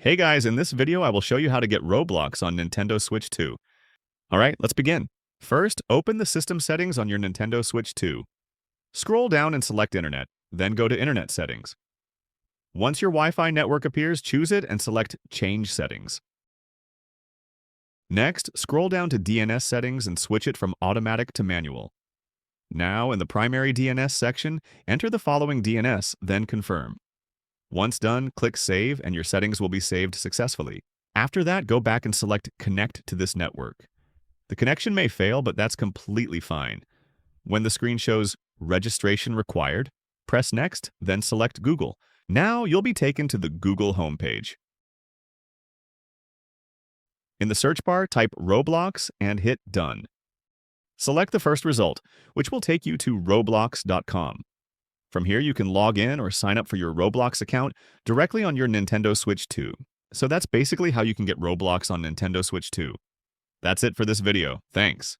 Hey guys, in this video I will show you how to get Roblox on Nintendo Switch 2. Alright, let's begin. First, open the system settings on your Nintendo Switch 2. Scroll down and select Internet, then go to Internet Settings. Once your Wi-Fi network appears, choose it and select Change Settings. Next, scroll down to DNS settings and switch it from automatic to manual. Now, in the primary DNS section, enter the following DNS, then confirm. Once done, click Save and your settings will be saved successfully. After that, go back and select Connect to this network. The connection may fail, but that's completely fine. When the screen shows Registration Required, press Next, then select Google. Now you'll be taken to the Google homepage. In the search bar, type Roblox and hit Done. Select the first result, which will take you to roblox.com. From here, you can log in or sign up for your Roblox account directly on your Nintendo Switch 2. So that's basically how you can get Roblox on Nintendo Switch 2. That's it for this video. Thanks.